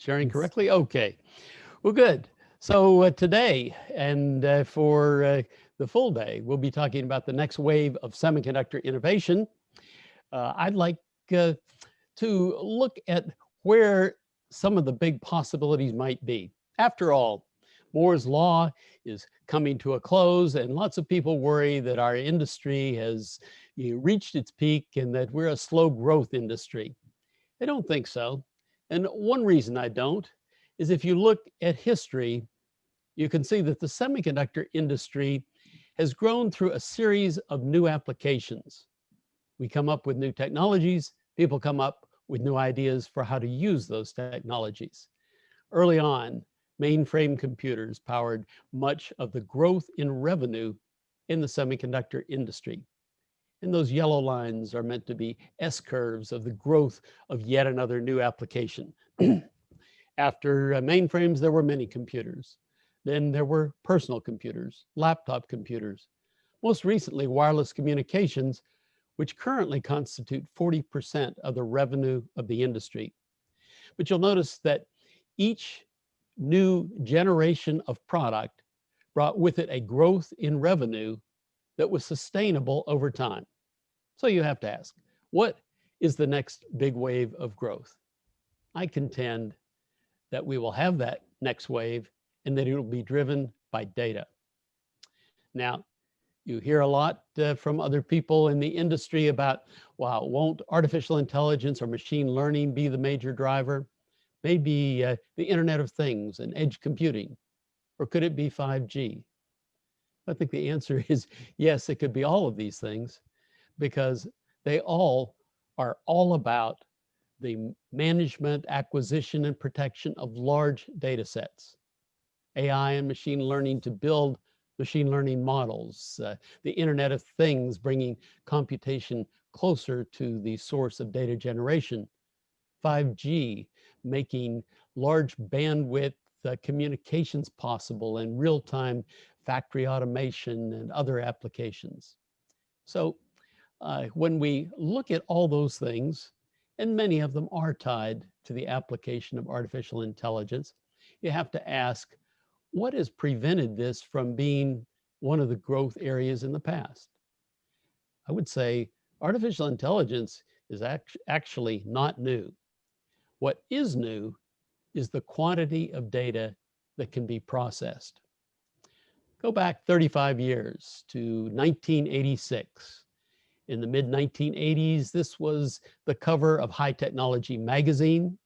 Sharing Yes. correctly? Okay. Well, good. So today and for the full day, we'll be talking about the next wave of semiconductor innovation. I'd like uh, to look at where some of the big possibilities might be. After all, Moore's Law is coming to a close, and lots of people worry that our industry has reached its peak and that we're a slow growth industry. I don't think so. And one reason I don't is if you look at history, you can see that the semiconductor industry has grown through a series of new applications. We come up with new technologies, people come up with new ideas for how to use those technologies. Early on, mainframe computers powered much of the growth in revenue in the semiconductor industry. And those yellow lines are meant to be S-curves of the growth of yet another new application. After mainframes, there were mini computers. Then there were personal computers, laptop computers. Most recently, wireless communications, which currently constitute 40% of the revenue of the industry. But you'll notice that each new generation of product brought with it a growth in revenue that was sustainable over time. So you have to ask, what is the next big wave of growth? I contend that we will have that next wave and that it will be driven by data. Now, you hear a lot from other people in the industry about, wow, won't artificial intelligence or machine learning be the major driver? Maybe the Internet of Things and edge computing, or could it be 5G? I think the answer is yes, it could be all of these things because they all are all about the management, acquisition, and protection of large data sets. AI and machine learning to build machine learning models, the Internet of Things bringing computation closer to the source of data generation, 5G making large bandwidth communications possible and real-time factory automation and other applications. So when we look at all those things, and many of them are tied to the application of artificial intelligence, you have to ask, what has prevented this from being one of the growth areas in the past? I would say artificial intelligence is actually not new. What is new is the quantity of data that can be processed. Go back 35 years to 1986. In the mid-1980s, this was the cover of High Technology magazine.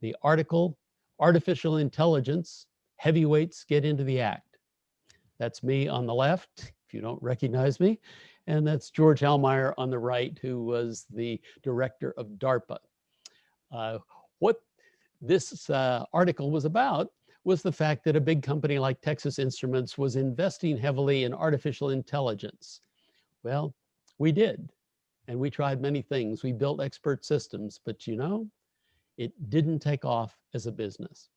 The article, Artificial Intelligence, Heavyweights Get into the Act. That's me on the left, if you don't recognize me. And that's George Hellmeyer on the right, who was the director of DARPA. What this article was about was the fact that a big company like Texas Instruments was investing heavily in artificial intelligence. Well, we did, and we tried many things. We built expert systems, but you know, it didn't take off as a business.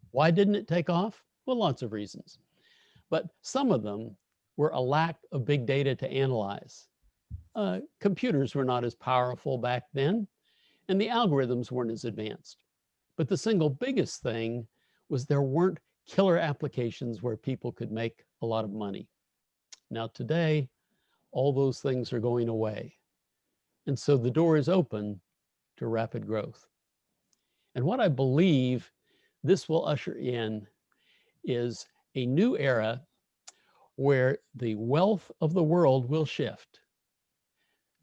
Why didn't it take off? Well, lots of reasons. But some of them were a lack of big data to analyze. Computers were not as powerful back then, and the algorithms weren't as advanced. But the single biggest thing was there weren't killer applications where people could make a lot of money. Now today, all those things are going away. And so the door is open to rapid growth. And what I believe this will usher in is a new era where the wealth of the world will shift.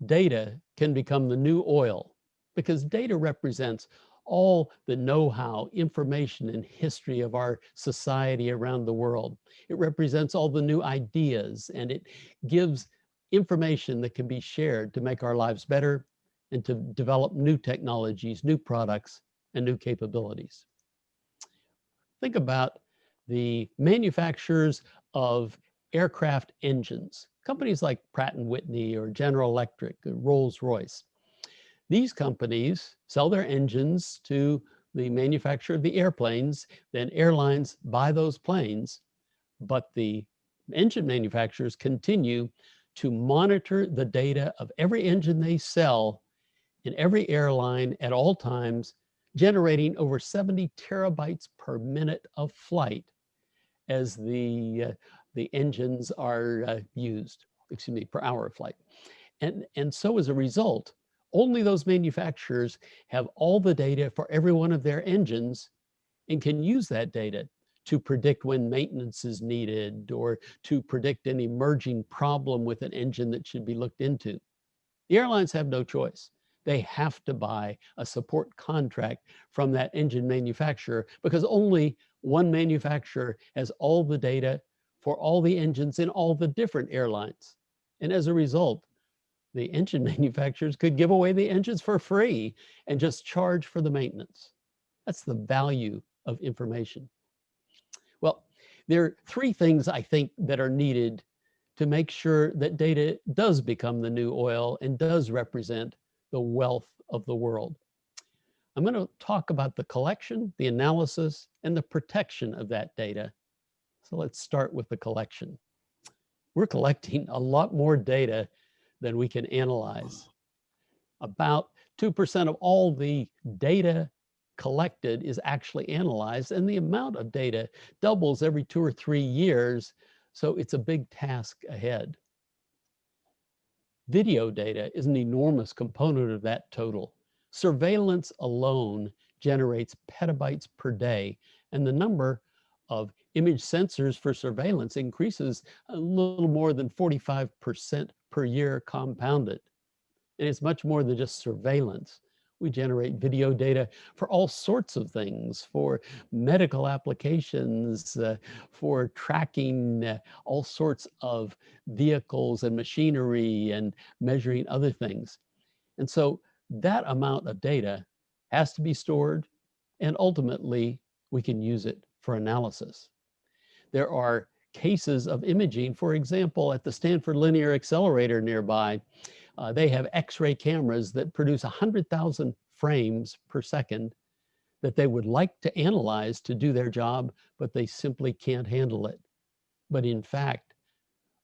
Data can become the new oil because data represents all the know-how, information, and history of our society around the world. It represents all the new ideas, and it gives information that can be shared to make our lives better and to develop new technologies, new products, and new capabilities. Think about the manufacturers of aircraft engines, companies like Pratt & Whitney or General Electric, or Rolls-Royce. These companies sell their engines to the manufacturer of the airplanes, then airlines buy those planes, but the engine manufacturers continue to monitor the data of every engine they sell in every airline at all times generating over 70 terabytes per minute of flight as the engines are used, excuse me, per hour of flight. And so as a result, only those manufacturers have all the data for every one of their engines and can use that data to predict when maintenance is needed or to predict an emerging problem with an engine that should be looked into. The airlines have no choice. They have to buy a support contract from that engine manufacturer because only one manufacturer has all the data for all the engines in all the different airlines. And as a result, the engine manufacturers could give away the engines for free and just charge for the maintenance. That's the value of information. Well, there are three things I think that are needed to make sure that data does become the new oil and does represent the wealth of the world. I'm going to talk about the collection, the analysis, and the protection of that data. So let's start with the collection. We're collecting a lot more data than we can analyze. About 2% of all the data collected is actually analyzed, and the amount of data doubles every 2 or 3 years, so it's a big task ahead. Video data is an enormous component of that total. Surveillance alone generates petabytes per day, and the number of image sensors for surveillance increases a little more than 45% per year compounded. And it's much more than just surveillance. We generate video data for all sorts of things, for medical applications, for tracking all sorts of vehicles and machinery and measuring other things. And so that amount of data has to be stored, and ultimately we can use it for analysis. There are cases of imaging, for example, at the Stanford Linear Accelerator nearby. They have X-ray cameras that produce 100,000 frames per second that they would like to analyze to do their job, but they simply can't handle it. But in fact,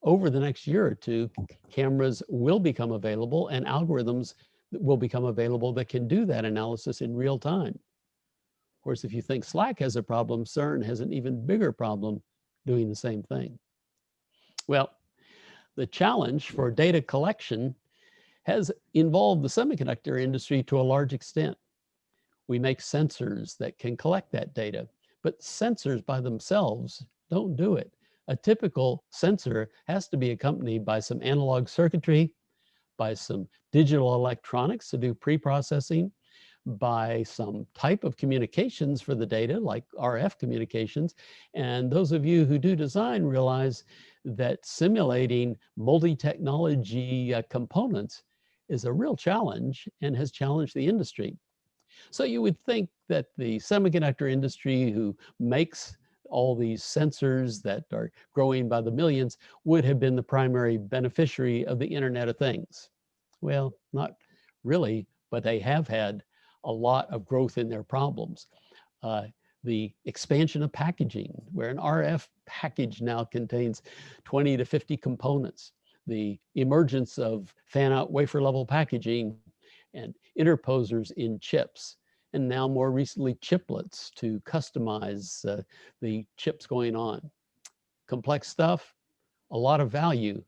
over the next year or two, cameras will become available and algorithms will become available that can do that analysis in real time. Of course, if you think SLAC has a problem, CERN has an even bigger problem doing the same thing. Well, the challenge for data collection has involved the semiconductor industry to a large extent. We make sensors that can collect that data, but sensors by themselves don't do it. A typical sensor has to be accompanied by some analog circuitry, by some digital electronics to do pre-processing, by some type of communications for the data, like RF communications. And those of you who do design realize that simulating multi-technology components is a real challenge and has challenged the industry. So you would think that the semiconductor industry, who makes all these sensors that are growing by the millions, would have been the primary beneficiary of the Internet of Things. Well, not really, but they have had a lot of growth in their problems. The expansion of packaging, where an RF package now contains 20 to 50 components. The emergence of fan-out wafer-level packaging and interposers in chips, and now more recently chiplets to customize the chips going on. Complex stuff, a lot of value,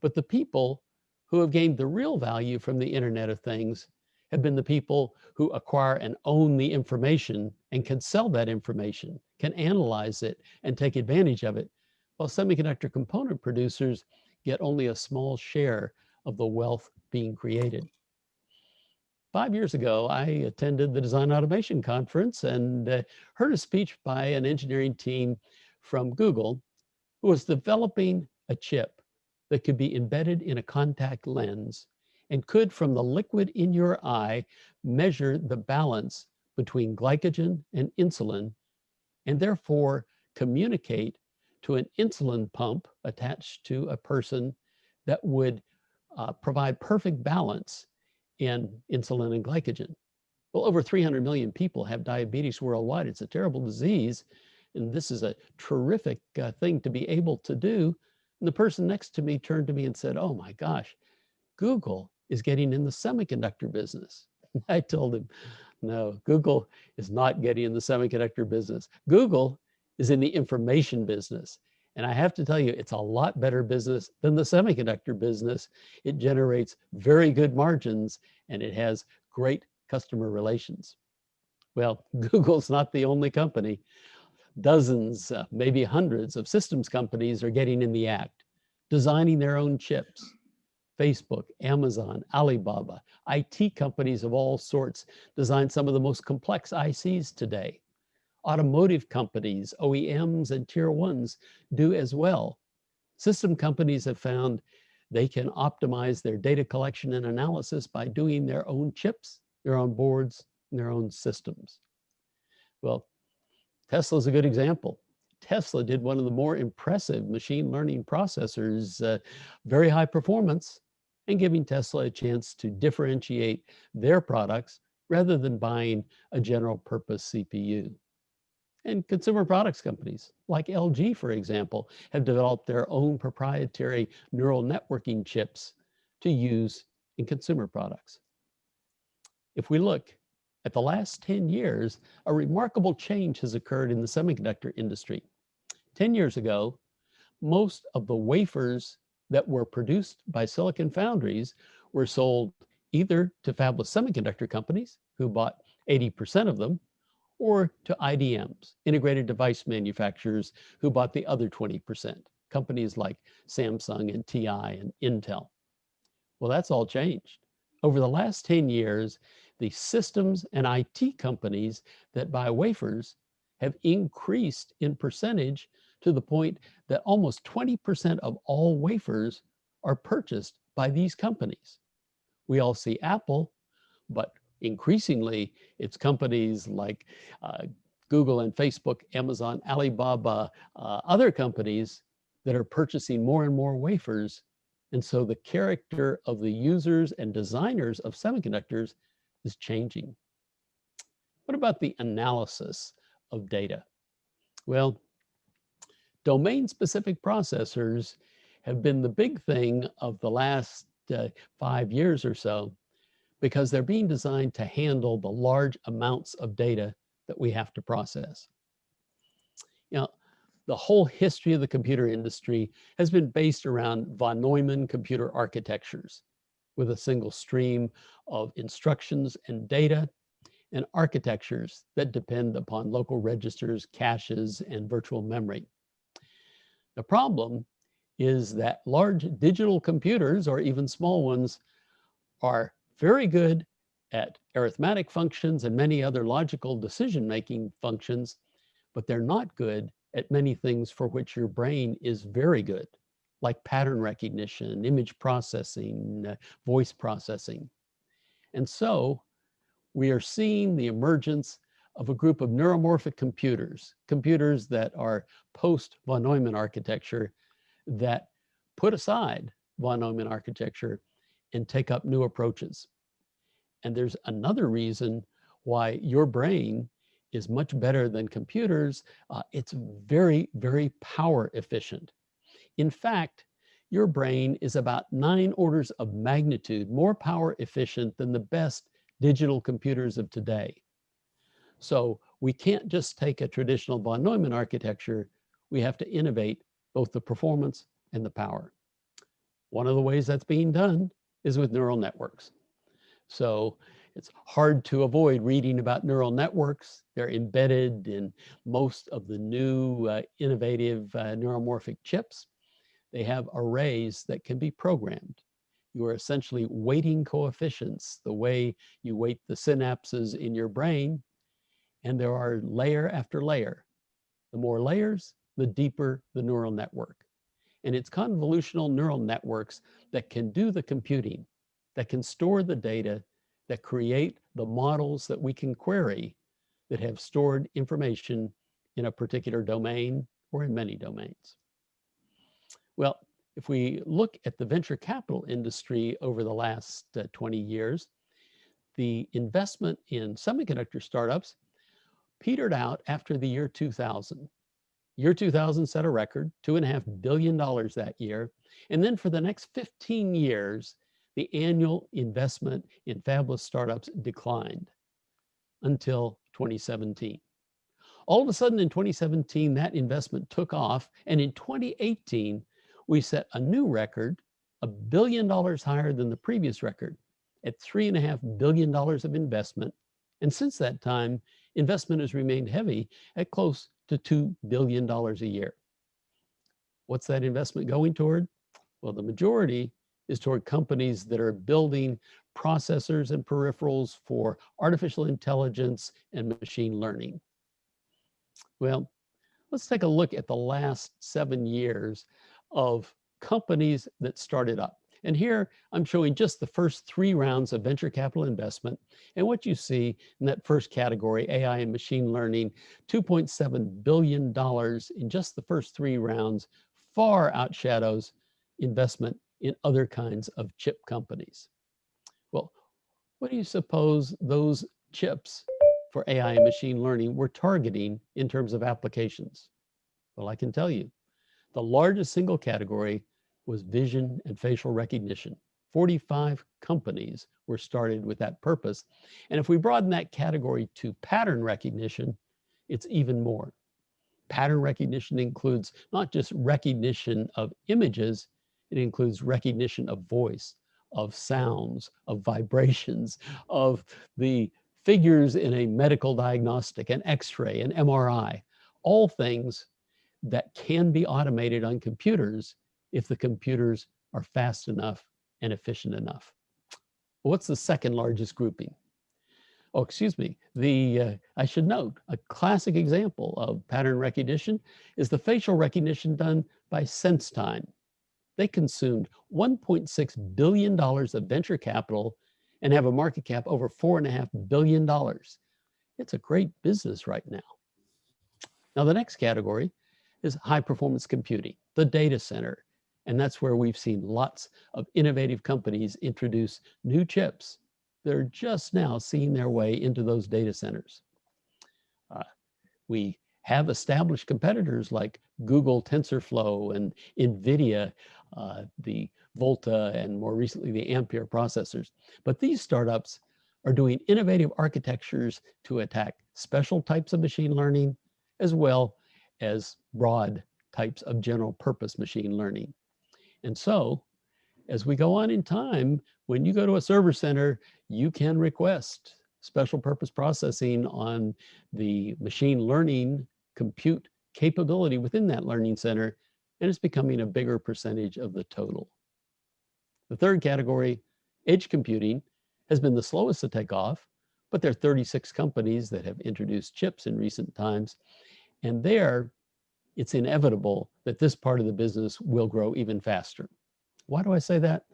but the people who have gained the real value from the Internet of Things have been the people who acquire and own the information and can sell that information, can analyze it and take advantage of it, while semiconductor component producers get only a small share of the wealth being created. 5 years ago, I attended the Design Automation Conference and heard a speech by an engineering team from Google who was developing a chip that could be embedded in a contact lens and could, from the liquid in your eye, measure the balance between glycogen and insulin, and therefore communicate to an insulin pump attached to a person that would provide perfect balance in insulin and glycogen. Well, over 300 million people have diabetes worldwide. It's a terrible disease, and this is a terrific thing to be able to do. And the person next to me turned to me and said, "Oh my gosh, Google is getting in the semiconductor business." I told him, No, Google is not getting in the semiconductor business. Google is in the information business. And I have to tell you, it's a lot better business than the semiconductor business. It generates very good margins and it has great customer relations. Well, Google's not the only company. Dozens, maybe hundreds of systems companies are getting in the act, designing their own chips. Facebook, Amazon, Alibaba, IT companies of all sorts design some of the most complex ICs today. Automotive companies, OEMs, and tier ones do as well. System companies have found they can optimize their data collection and analysis by doing their own chips, their own boards, and their own systems. Well, Tesla's a good example. Tesla did one of the more impressive machine learning processors, very high performance, and giving Tesla a chance to differentiate their products rather than buying a general purpose CPU. And consumer products companies like LG, for example, have developed their own proprietary neural networking chips to use in consumer products. If we look at the last 10 years, a remarkable change has occurred in the semiconductor industry. 10 years ago, most of the wafers that were produced by silicon foundries were sold either to fabless semiconductor companies who bought 80% of them, or to IDMs, integrated device manufacturers, who bought the other 20%, companies like Samsung and TI and Intel. Well, that's all changed. Over the last 10 years, the systems and IT companies that buy wafers have increased in percentage to the point that almost 20% of all wafers are purchased by these companies. We all see Apple, but increasingly it's companies like Google and Facebook, Amazon, Alibaba, other companies that are purchasing more and more wafers. And so the character of the users and designers of semiconductors is changing. What about the analysis of data? Well, domain-specific processors have been the big thing of the last 5 years or so, because they're being designed to handle the large amounts of data that we have to process. You know, the whole history of the computer industry has been based around von Neumann computer architectures, with a single stream of instructions and data, and architectures that depend upon local registers, caches, and virtual memory. The problem is that large digital computers, or even small ones, are very good at arithmetic functions and many other logical decision-making functions, but they're not good at many things for which your brain is very good, like pattern recognition, image processing, voice processing. And so we are seeing the emergence of a group of neuromorphic computers, computers that are post-von Neumann architecture, that put aside von Neumann architecture and take up new approaches. And there's another reason why your brain is much better than computers. It's very, very power efficient. In fact, your brain is about 9 orders of magnitude more power efficient than the best digital computers of today. So we can't just take a traditional von Neumann architecture. We have to innovate both the performance and the power. One of the ways that's being done is with neural networks. So it's hard to avoid reading about neural networks. They're embedded in most of the new innovative neuromorphic chips. They have arrays that can be programmed. You are essentially weighting coefficients, the way you weight the synapses in your brain, and there are layer after layer. The more layers, the deeper the neural network. And it's convolutional neural networks that can do the computing, that can store the data, that create the models that we can query, that have stored information in a particular domain or in many domains. Well, if we look at the venture capital industry over the last 20 years, the investment in semiconductor startups petered out after the year 2000. Year 2000 set a record, $2.5 billion that year. And then for the next 15 years, the annual investment in fabless startups declined until 2017. All of a sudden in 2017, that investment took off. And in 2018, we set a new record, $1 billion higher than the previous record at $3.5 billion of investment. And since that time, investment has remained heavy at close to $2 billion a year. What's that investment going toward? Well, the majority is toward companies that are building processors and peripherals for artificial intelligence and machine learning. Well, let's take a look at the last 7 years of companies that started up. And here I'm showing just the first 3 rounds of venture capital investment. And what you see in that first category, AI and machine learning, $2.7 billion in just the first 3 rounds, far outshadows investment in other kinds of chip companies. Well, what do you suppose those chips for AI and machine learning were targeting in terms of applications? Well, I can tell you, the largest single category was vision and facial recognition. 45 companies were started with that purpose. And if we broaden that category to pattern recognition, it's even more. Pattern recognition includes not just recognition of images, it includes recognition of voice, of sounds, of vibrations, of the figures in a medical diagnostic, an X-ray, an MRI, all things that can be automated on computers if the computers are fast enough and efficient enough. What's the second largest grouping? Oh, excuse me. I should note, a classic example of pattern recognition is the facial recognition done by SenseTime. They consumed $1.6 billion of venture capital and have a market cap over $4.5 billion. It's a great business right now. Now, the next category is high performance computing, the data center. And that's where we've seen lots of innovative companies introduce new chips that are just now seeing their way into those data centers. We have established competitors like Google TensorFlow and NVIDIA, the Volta, and more recently the Ampere processors. But these startups are doing innovative architectures to attack special types of machine learning, as well as broad types of general purpose machine learning. And so, as we go on in time, when you go to a server center, you can request special purpose processing on the machine learning compute capability within that learning center, and it's becoming a bigger percentage of the total. The third category, edge computing, has been the slowest to take off, but there are 36 companies that have introduced chips in recent times, and there it's inevitable that this part of the business will grow even faster. Why do I say that?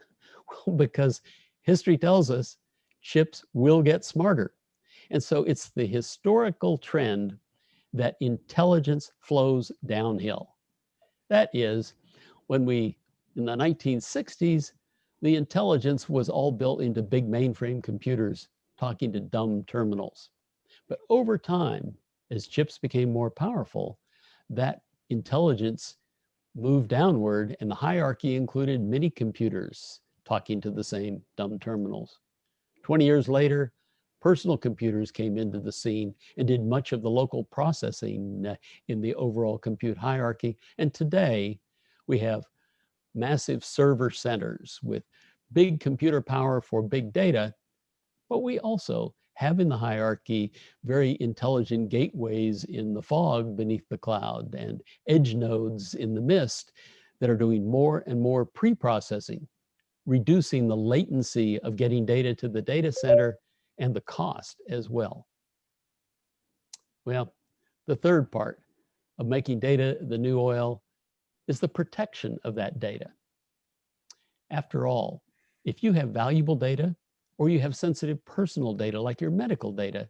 Well, because history tells us chips will get smarter. And so it's the historical trend that intelligence flows downhill. That is, in the 1960s, the intelligence was all built into big mainframe computers talking to dumb terminals. But over time, as chips became more powerful, that intelligence moved downward, and the hierarchy included mini computers talking to the same dumb terminals. 20 years later, personal computers came into the scene and did much of the local processing in the overall compute hierarchy. And today, we have massive server centers with big computer power for big data, but we also have in the hierarchy very intelligent gateways in the fog beneath the cloud and edge nodes in the mist that are doing more and more pre-processing, reducing the latency of getting data to the data center and the cost as well. Well, the third part of making data the new oil is the protection of that data. After all, if you have valuable data, or you have sensitive personal data like your medical data,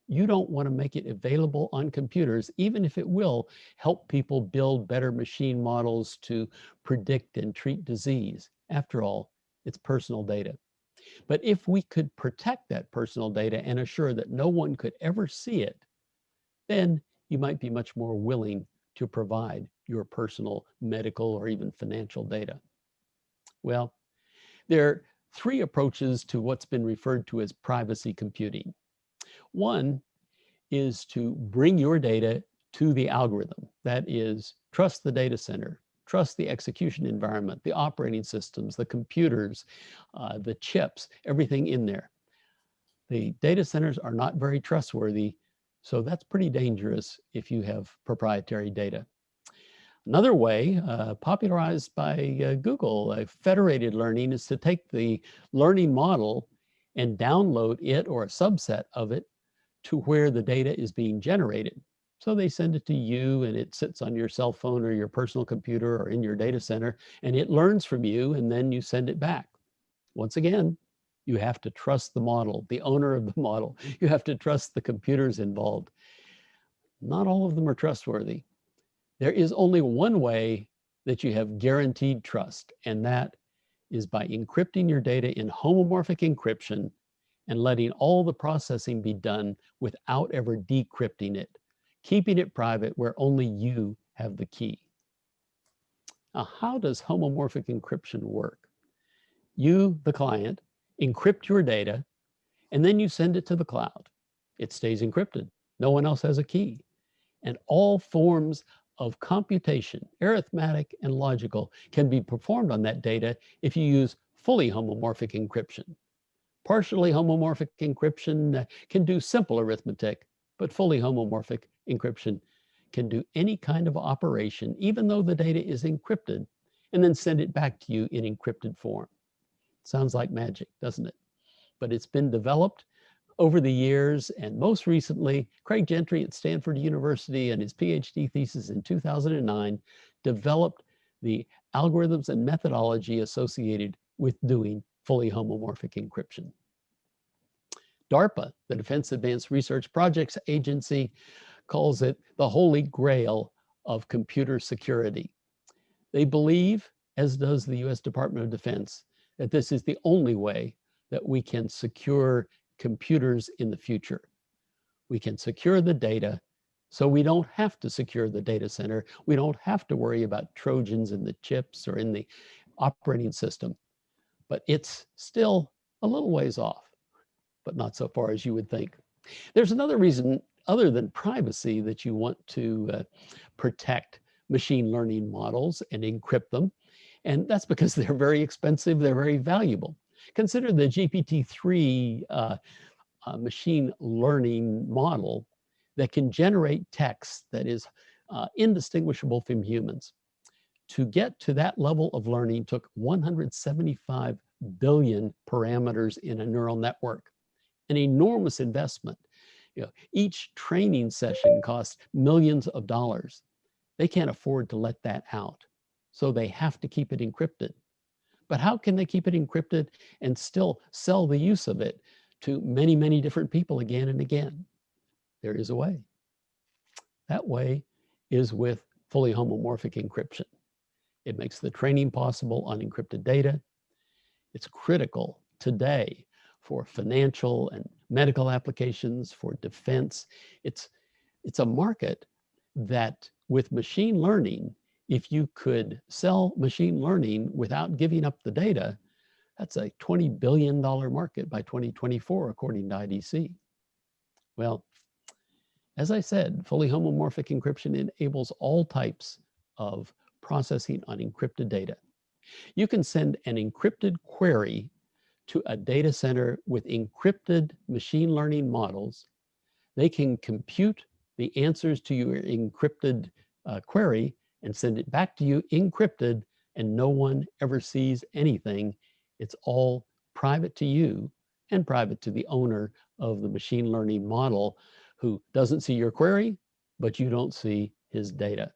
you don't want to make it available on computers, even if it will help people build better machine models to predict and treat disease. After all, it's personal data. But if we could protect that personal data and assure that no one could ever see it, then you might be much more willing to provide your personal medical or even financial data. Well, there are 3 approaches to what's been referred to as privacy computing. One is to bring your data to the algorithm. That is, trust the data center, trust the execution environment, the operating systems, the computers, the chips, everything in there. The data centers are not very trustworthy, so that's pretty dangerous if you have proprietary data. Another way, popularized by Google, federated learning, is to take the learning model and download it or a subset of it to where the data is being generated. So they send it to you and it sits on your cell phone or your personal computer or in your data center, and it learns from you, and then you send it back. Once again, you have to trust the model, the owner of the model. You have to trust the computers involved. Not all of them are trustworthy. There is only one way that you have guaranteed trust, and that is by encrypting your data in homomorphic encryption and letting all the processing be done without ever decrypting it, keeping it private where only you have the key. Now, how does homomorphic encryption work? You, the client, encrypt your data, and then you send it to the cloud. It stays encrypted. No one else has a key. And all forms of computation, arithmetic and logical, can be performed on that data if you use fully homomorphic encryption. Partially homomorphic encryption can do simple arithmetic, but fully homomorphic encryption can do any kind of operation, even though the data is encrypted, and then send it back to you in encrypted form. Sounds like magic, doesn't it? But it's been developed over the years, and most recently, Craig Gentry at Stanford University and his PhD thesis in 2009 developed the algorithms and methodology associated with doing fully homomorphic encryption. DARPA, the Defense Advanced Research Projects Agency, calls it the holy grail of computer security. They believe, as does the US Department of Defense, that this is the only way that we can secure computers in the future. We can secure the data, so we don't have to secure the data center. We don't have to worry about Trojans in the chips or in the operating system. But it's still a little ways off, but not so far as you would think. There's another reason other than privacy that you want to protect machine learning models and encrypt them. And that's because they're very expensive, they're very valuable. Consider the GPT-3 machine learning model that can generate text that is indistinguishable from humans. To get to that level of learning took 175 billion parameters in a neural network, an enormous investment. Each training session costs millions of dollars. They can't afford to let that out, so they have to keep it encrypted. But how can they keep it encrypted and still sell the use of it to many, many different people again and again? There is a way. That way is with fully homomorphic encryption. It makes the training possible on encrypted data. It's critical today for financial and medical applications, for defense. It's a market that, with machine learning, if you could sell machine learning without giving up the data, that's a $20 billion market by 2024, according to IDC. Well, as I said, fully homomorphic encryption enables all types of processing on encrypted data. You can send an encrypted query to a data center with encrypted machine learning models. They can compute the answers to your encrypted query and send it back to you encrypted, and no one ever sees anything. It's all private to you and private to the owner of the machine learning model, who doesn't see your query, but you don't see his data.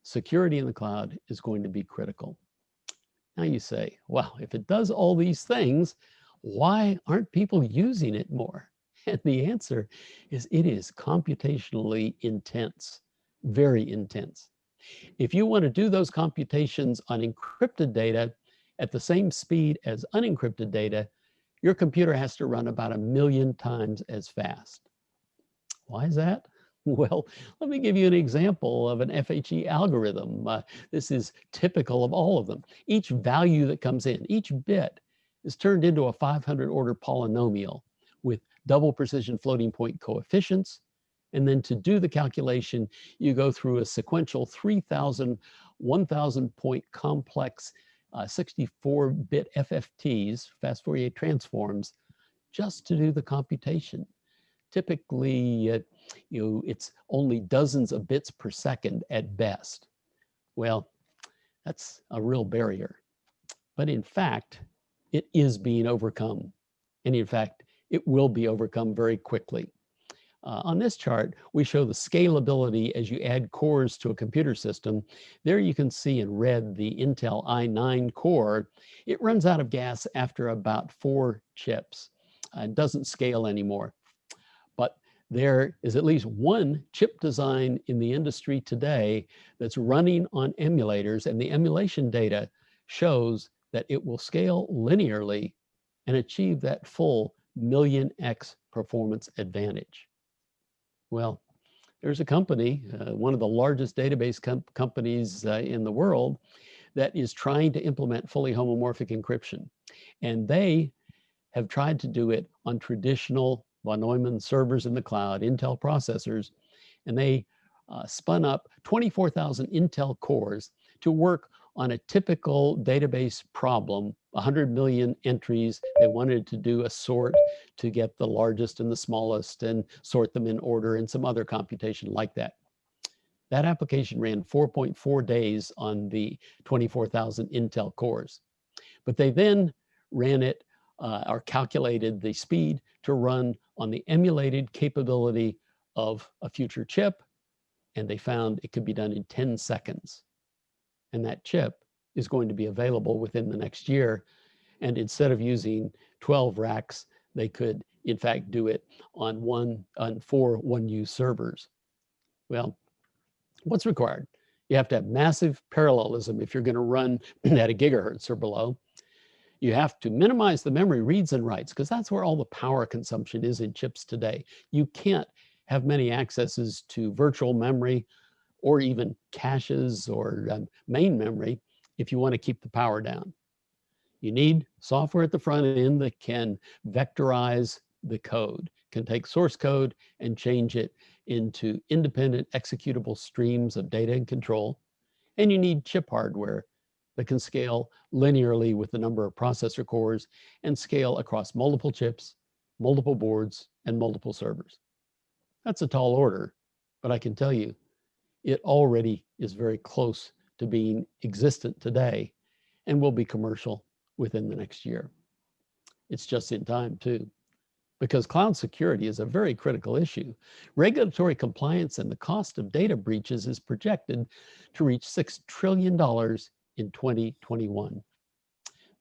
Security in the cloud is going to be critical. Now you say, well, if it does all these things, why aren't people using it more? And the answer is it is computationally intense, very intense. If you want to do those computations on encrypted data at the same speed as unencrypted data, your computer has to run about 1 million times as fast. Why is that? Well, let me give you an example of an FHE algorithm. This is typical of all of them. Each value that comes in, each bit, is turned into a 500 order polynomial with double precision floating point coefficients. And then to do the calculation, you go through a sequential 3,000, 1,000 point complex 64-bit FFTs, fast Fourier transforms, just to do the computation. Typically, it's only dozens of bits per second at best. Well, that's a real barrier. But in fact, it is being overcome. And in fact, it will be overcome very quickly. On this chart, we show the scalability as you add cores to a computer system. There you can see in red the Intel i9 core. It runs out of gas after about 4 chips. It doesn't scale anymore. But there is at least one chip design in the industry today that's running on emulators, and the emulation data shows that it will scale linearly and achieve that full million-x performance advantage. Well, there's a company, one of the largest database companies in the world, that is trying to implement fully homomorphic encryption. And they have tried to do it on traditional von Neumann servers in the cloud, Intel processors, and they spun up 24,000 Intel cores to work on a typical database problem, 100 million entries. They wanted to do a sort to get the largest and the smallest and sort them in order and some other computation like that. That application ran 4.4 days on the 24,000 Intel cores. But they then ran it or calculated the speed to run on the emulated capability of a future chip, and they found it could be done in 10 seconds. And that chip is going to be available within the next year. And instead of using 12 racks, they could, in fact, do it on 4 one-use servers. Well, what's required? You have to have massive parallelism if you're going to run at a gigahertz or below. You have to minimize the memory reads and writes, because that's where all the power consumption is in chips today. You can't have many accesses to virtual memory or even caches or main memory if you want to keep the power down. You need software at the front end that can vectorize the code, can take source code and change it into independent executable streams of data and control. And you need chip hardware that can scale linearly with the number of processor cores and scale across multiple chips, multiple boards, and multiple servers. That's a tall order, but I can tell you, it already is very close to being existent today and will be commercial within the next year. It's just in time too, because cloud security is a very critical issue. Regulatory compliance and the cost of data breaches is projected to reach $6 trillion in 2021.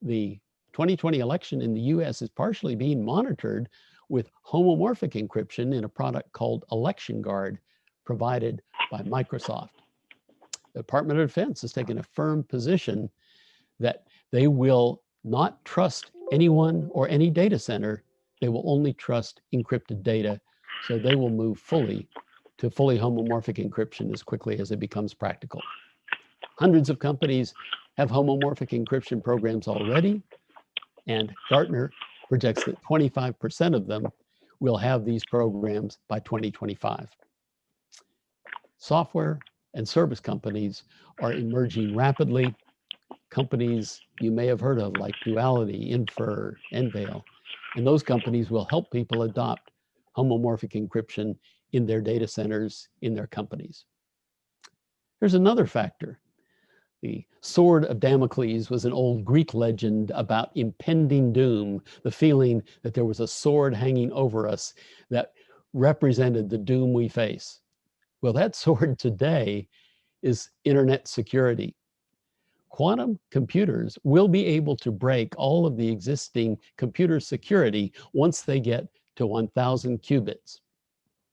The 2020 election in the US is partially being monitored with homomorphic encryption in a product called Election Guard, provided by Microsoft. The Department of Defense has taken a firm position that they will not trust anyone or any data center. They will only trust encrypted data. So they will move fully to fully homomorphic encryption as quickly as it becomes practical. Hundreds of companies have homomorphic encryption programs already, and Gartner projects that 25% of them will have these programs by 2025. Software and service companies are emerging rapidly. Companies you may have heard of like Duality, Infer, Enveil, and those companies will help people adopt homomorphic encryption in their data centers, in their companies. There's another factor. The sword of Damocles was an old Greek legend about impending doom, the feeling that there was a sword hanging over us that represented the doom we face. Well, that sword today is internet security. Quantum computers will be able to break all of the existing computer security once they get to 1,000 qubits.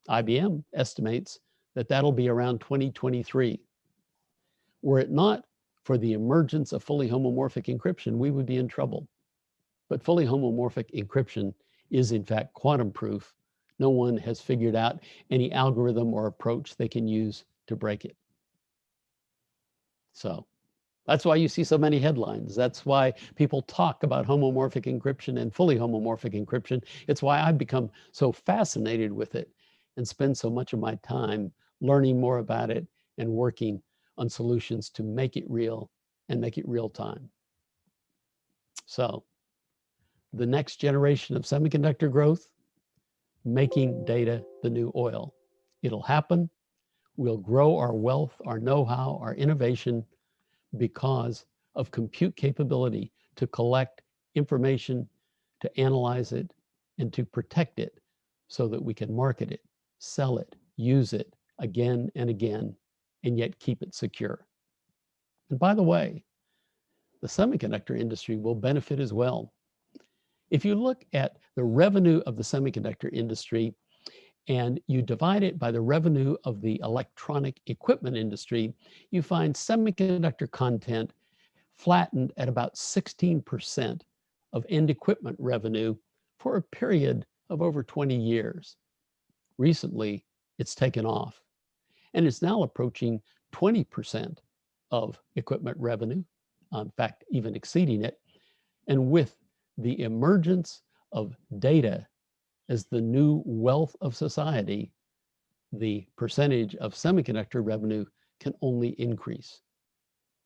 IBM estimates that that'll be around 2023. Were it not for the emergence of fully homomorphic encryption, we would be in trouble. But fully homomorphic encryption is in fact quantum proof. No one has figured out any algorithm or approach they can use to break it. So That's why you see so many headlines. That's why people talk about homomorphic encryption and fully homomorphic encryption. It's why I've become so fascinated with it and spend so much of my time learning more about it and working on solutions to make it real and make it real time. So the next generation of semiconductor growth, making data the new oil. It'll happen. We'll grow our wealth, our know-how, our innovation because of compute capability to collect information, to analyze it, and to protect it so that we can market it, sell it, use it again and again, and yet keep it secure. And by the way, the semiconductor industry will benefit as well. If you look at the revenue of the semiconductor industry and you divide it by the revenue of the electronic equipment industry, you find semiconductor content flattened at about 16% of end equipment revenue for a period of over 20 years. Recently, it's taken off and is now approaching 20% of equipment revenue, in fact, even exceeding it. And with the emergence of data as the new wealth of society, the percentage of semiconductor revenue can only increase.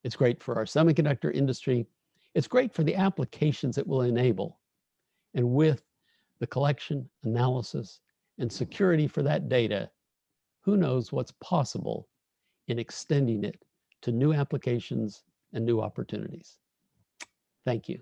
It's great for our semiconductor industry. It's great for the applications it will enable. And with the collection, analysis, and security for that data, who knows what's possible in extending it to new applications and new opportunities. Thank you.